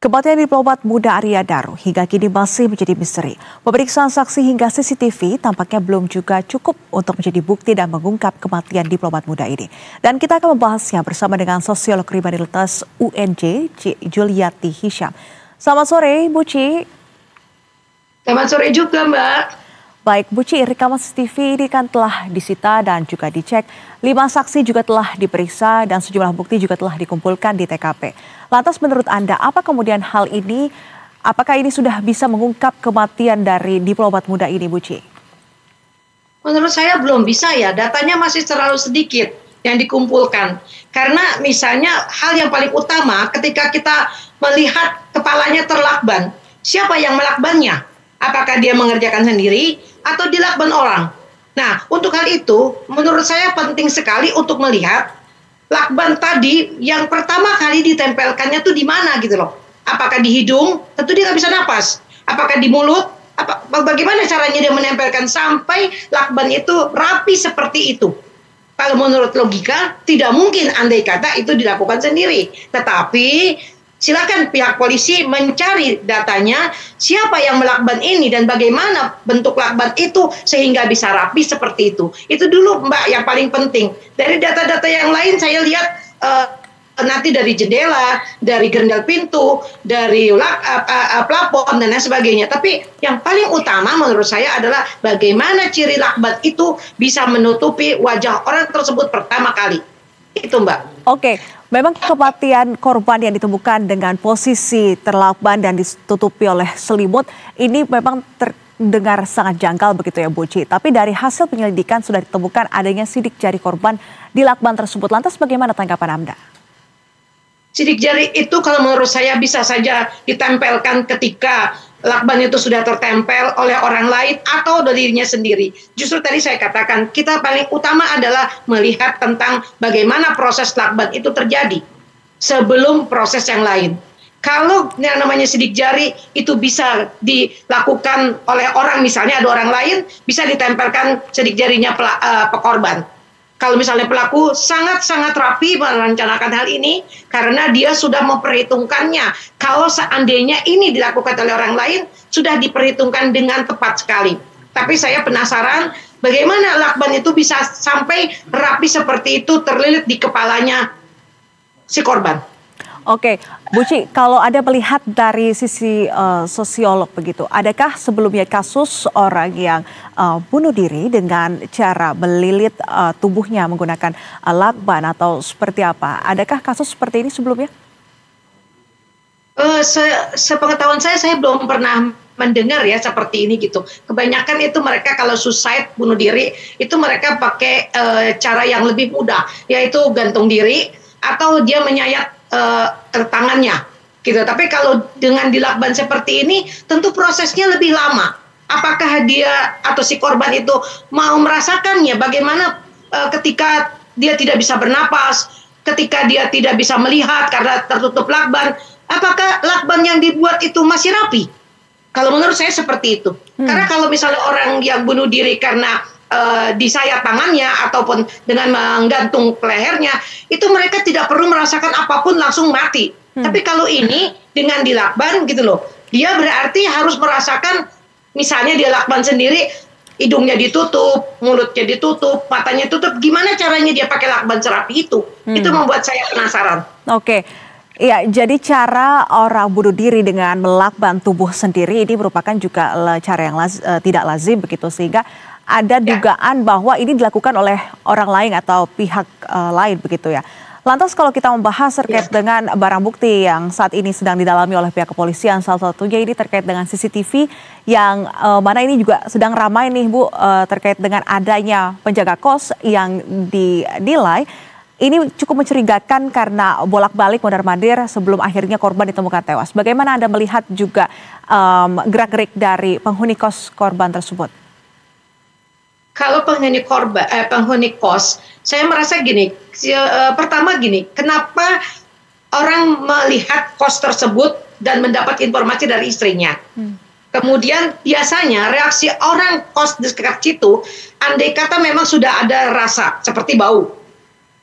Kematian diplomat muda Arya Danu hingga kini masih menjadi misteri. Pemeriksaan saksi hingga CCTV tampaknya belum juga cukup untuk menjadi bukti dan mengungkap kematian diplomat muda ini. Dan kita akan membahasnya bersama dengan sosiolog kriminalitas UNJ, Juliati Hisham. Selamat sore, Bu Ci. Selamat sore juga, Mbak. Baik, Bu Ci, rekaman CCTV ini kan telah disita dan juga dicek. 5 saksi juga telah diperiksa dan sejumlah bukti juga telah dikumpulkan di TKP. Lantas menurut Anda, apa kemudian hal ini, apakah ini sudah bisa mengungkap kematian dari diplomat muda ini, Bu Ci? Menurut saya belum bisa ya, datanya masih terlalu sedikit yang dikumpulkan. Karena misalnya hal yang paling utama ketika kita melihat kepalanya terlakban, siapa yang melakbannya? Apakah dia mengerjakan sendiri atau dilakban orang? Nah, untuk hal itu menurut saya penting sekali untuk melihat lakban tadi yang pertama kali ditempelkannya tuh di mana gitu loh. Apakah di hidung? Tentu dia nggak bisa napas. Apakah di mulut? Bagaimana caranya dia menempelkan sampai lakban itu rapi seperti itu? Kalau menurut logika tidak mungkin andai kata itu dilakukan sendiri. Tetapi silakan pihak polisi mencari datanya siapa yang melakban ini dan bagaimana bentuk lakban itu sehingga bisa rapi seperti itu. Itu dulu Mbak yang paling penting. Dari data-data yang lain saya lihat nanti dari jendela, dari gerendal pintu, dari plafon dan lain sebagainya. Tapi yang paling utama menurut saya adalah bagaimana ciri lakban itu bisa menutupi wajah orang tersebut pertama kali. Itu Mbak. Oke. Memang kematian korban yang ditemukan dengan posisi terlakban dan ditutupi oleh selimut ini memang terdengar sangat janggal begitu ya Bu Ci. Tapi dari hasil penyelidikan sudah ditemukan adanya sidik jari korban di lakban tersebut. Lantas bagaimana tanggapan Anda? Sidik jari itu kalau menurut saya bisa saja ditempelkan ketika lakban itu sudah tertempel oleh orang lain atau dari dirinya sendiri. Justru tadi saya katakan, kita paling utama adalah melihat tentang bagaimana proses lakban itu terjadi sebelum proses yang lain. Kalau yang namanya sidik jari itu bisa dilakukan oleh orang, misalnya ada orang lain, bisa ditempelkan sidik jarinya korban. Kalau misalnya pelaku sangat-sangat rapi merencanakan hal ini karena dia sudah memperhitungkannya. Kalau seandainya ini dilakukan oleh orang lain, sudah diperhitungkan dengan tepat sekali. Tapi saya penasaran bagaimana lakban itu bisa sampai rapi seperti itu terlilit di kepalanya si korban. Oke, Bu Ci, kalau Anda melihat dari sisi sosiolog begitu, adakah sebelumnya kasus orang yang bunuh diri dengan cara melilit tubuhnya menggunakan lakban atau seperti apa? Adakah kasus seperti ini sebelumnya? Sepengetahuan saya belum pernah mendengar ya seperti ini gitu. Kebanyakan itu mereka kalau suicide, bunuh diri, itu mereka pakai cara yang lebih mudah, yaitu gantung diri atau dia menyayat tangannya gitu. Tapi kalau dengan dilakban seperti ini tentu prosesnya lebih lama. Apakah dia atau si korban itu mau merasakannya bagaimana ketika dia tidak bisa bernapas, ketika dia tidak bisa melihat karena tertutup lakban, apakah lakban yang dibuat itu masih rapi? Kalau menurut saya seperti itu. Karena kalau misalnya orang yang bunuh diri karena disayat tangannya ataupun dengan menggantung lehernya, itu mereka tidak perlu merasakan apapun langsung mati. Tapi kalau ini dengan dilakban gitu loh, dia berarti harus merasakan, misalnya dia lakban sendiri, hidungnya ditutup, mulutnya ditutup, matanya tutup, gimana caranya dia pakai lakban serapi itu? Itu membuat saya penasaran. Oke. Ya, jadi cara orang bunuh diri dengan melakban tubuh sendiri ini merupakan juga cara yang tidak lazim begitu, sehingga ada dugaan bahwa ini dilakukan oleh orang lain atau pihak lain begitu ya. Lantas kalau kita membahas terkait dengan barang bukti yang saat ini sedang didalami oleh pihak kepolisian, salah satunya ini terkait dengan CCTV yang mana ini juga sedang ramai nih Bu, terkait dengan adanya penjaga kos yang dinilai ini cukup mencurigakan karena bolak-balik mondar-mandir sebelum akhirnya korban ditemukan tewas. Bagaimana Anda melihat juga gerak-gerik dari penghuni kos korban tersebut? Kalau penghuni kos, saya merasa gini, pertama gini, kenapa orang melihat kos tersebut dan mendapat informasi dari istrinya? Kemudian biasanya reaksi orang kos di sekitar situ, andai kata memang sudah ada rasa seperti bau,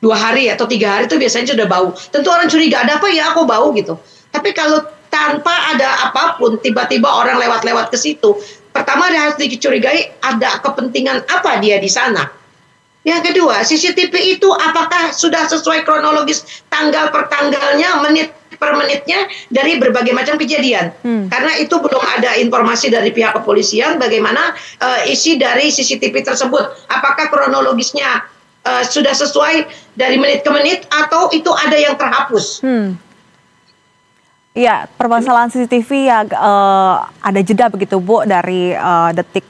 2 hari atau 3 hari itu biasanya sudah bau. Tentu orang curiga, ada apa ya aku bau gitu. Tapi kalau tanpa ada apapun, tiba-tiba orang lewat-lewat ke situ. Pertama harus dicurigai ada kepentingan apa dia di sana. Yang kedua, CCTV itu apakah sudah sesuai kronologis tanggal per tanggalnya, menit per menitnya dari berbagai macam kejadian. Karena itu belum ada informasi dari pihak kepolisian bagaimana isi dari CCTV tersebut. Apakah kronologisnya sudah sesuai dari menit ke menit atau itu ada yang terhapus. Iya, permasalahan CCTV yang ada jeda begitu Bu dari detik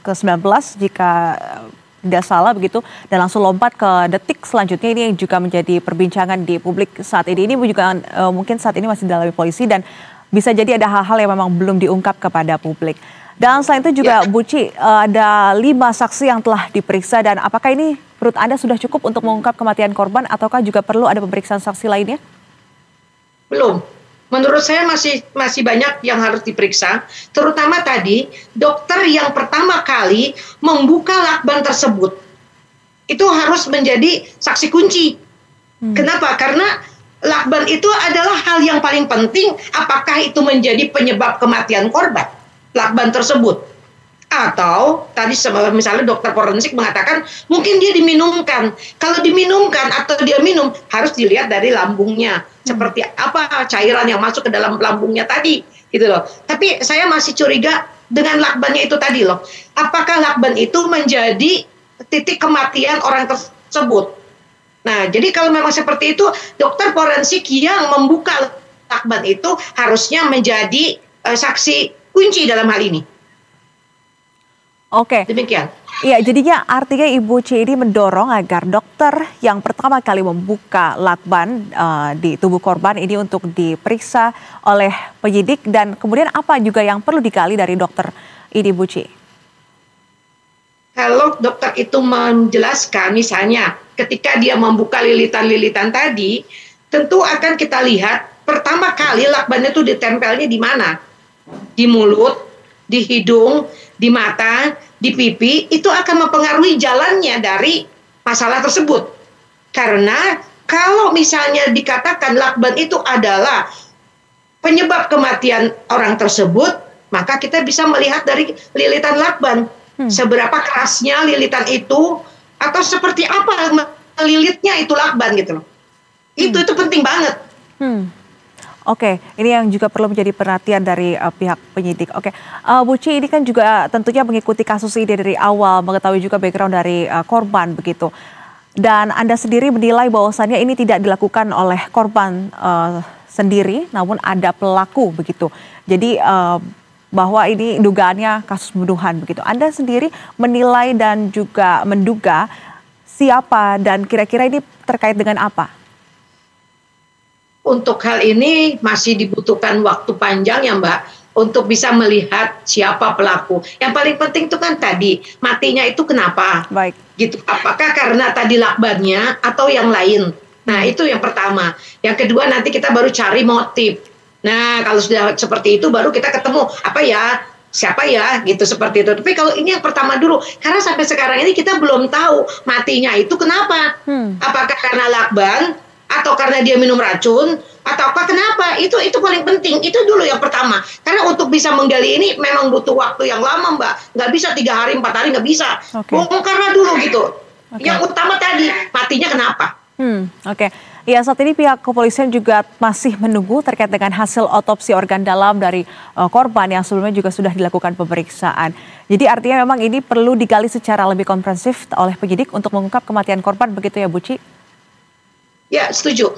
ke-19 jika tidak salah begitu, dan langsung lompat ke detik selanjutnya. Ini yang juga menjadi perbincangan di publik saat ini. Ini juga mungkin saat ini masih didalami polisi dan bisa jadi ada hal-hal yang memang belum diungkap kepada publik. Dan selain itu juga Bu Ci, ada 5 saksi yang telah diperiksa, dan apakah ini menurut Anda sudah cukup untuk mengungkap kematian korban ataukah juga perlu ada pemeriksaan saksi lainnya? Belum. Menurut saya masih banyak yang harus diperiksa, terutama tadi dokter yang pertama kali membuka lakban tersebut. Itu harus menjadi saksi kunci. Kenapa? Karena lakban itu adalah hal yang paling penting, apakah itu menjadi penyebab kematian korban, lakban tersebut. Atau tadi misalnya dokter forensik mengatakan mungkin dia diminumkan. Kalau diminumkan atau dia minum harus dilihat dari lambungnya. Seperti apa cairan yang masuk ke dalam lambungnya tadi gitu loh. Tapi saya masih curiga dengan lakbannya itu tadi loh. Apakah lakban itu menjadi titik kematian orang tersebut? Nah, jadi kalau memang seperti itu, dokter forensik yang membuka lakban itu harusnya menjadi saksi kunci dalam hal ini. Oke. Demikian. Iya, jadinya artinya Ibu Ci ini mendorong agar dokter yang pertama kali membuka lakban di tubuh korban ini untuk diperiksa oleh penyidik, dan kemudian apa juga yang perlu digali dari dokter ini, Bu Ci? Kalau dokter itu menjelaskan, misalnya ketika dia membuka lilitan-lilitan tadi, tentu akan kita lihat pertama kali lakbannya itu ditempelnya di mana? Di mulut, di hidung, di mata, di pipi, itu akan mempengaruhi jalannya dari masalah tersebut. Karena kalau misalnya dikatakan lakban itu adalah penyebab kematian orang tersebut, maka kita bisa melihat dari lilitan lakban. Seberapa kerasnya lilitan itu, atau seperti apa lilitnya itu lakban gitu loh. Itu penting banget. Oke, ini yang juga perlu menjadi perhatian dari pihak penyidik. Oke, Bu Ci ini kan juga tentunya mengikuti kasus ini dari awal, mengetahui juga background dari korban begitu. Dan Anda sendiri menilai bahwasannya ini tidak dilakukan oleh korban sendiri, namun ada pelaku begitu. Jadi bahwa ini dugaannya kasus pembunuhan begitu. Anda sendiri menilai dan juga menduga siapa dan kira-kira ini terkait dengan apa? Untuk hal ini masih dibutuhkan waktu panjang ya Mbak, untuk bisa melihat siapa pelaku. Yang paling penting itu kan tadi, matinya itu kenapa? Baik. Gitu. Apakah karena tadi lakbannya atau yang lain? Nah itu yang pertama. Yang kedua nanti kita baru cari motif. Nah kalau sudah seperti itu baru kita ketemu apa ya, siapa ya gitu seperti itu. Tapi kalau ini yang pertama dulu, karena sampai sekarang ini kita belum tahu matinya itu kenapa. Apakah karena lakban, atau karena dia minum racun, atau apa kenapa? Itu paling penting. Itu dulu yang pertama. Karena untuk bisa menggali ini memang butuh waktu yang lama Mbak. Nggak bisa 3 hari 4 hari nggak bisa. Karena dulu gitu. Yang utama tadi matinya kenapa? Oke. Ya, saat ini pihak kepolisian juga masih menunggu terkait dengan hasil otopsi organ dalam dari korban yang sebelumnya juga sudah dilakukan pemeriksaan. Jadi artinya memang ini perlu digali secara lebih komprehensif oleh penyidik untuk mengungkap kematian korban, begitu ya Bu Ci? Ya, setuju.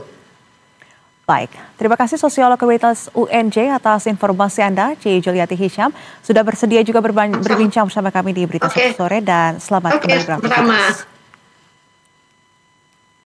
Baik, terima kasih Sosiolog Universitas UNJ atas informasi Anda, Ci Juliati Hisyam. Sudah bersedia juga berbincang bersama kami di Berita Satu Sore, dan selamat kembali beraktivitas.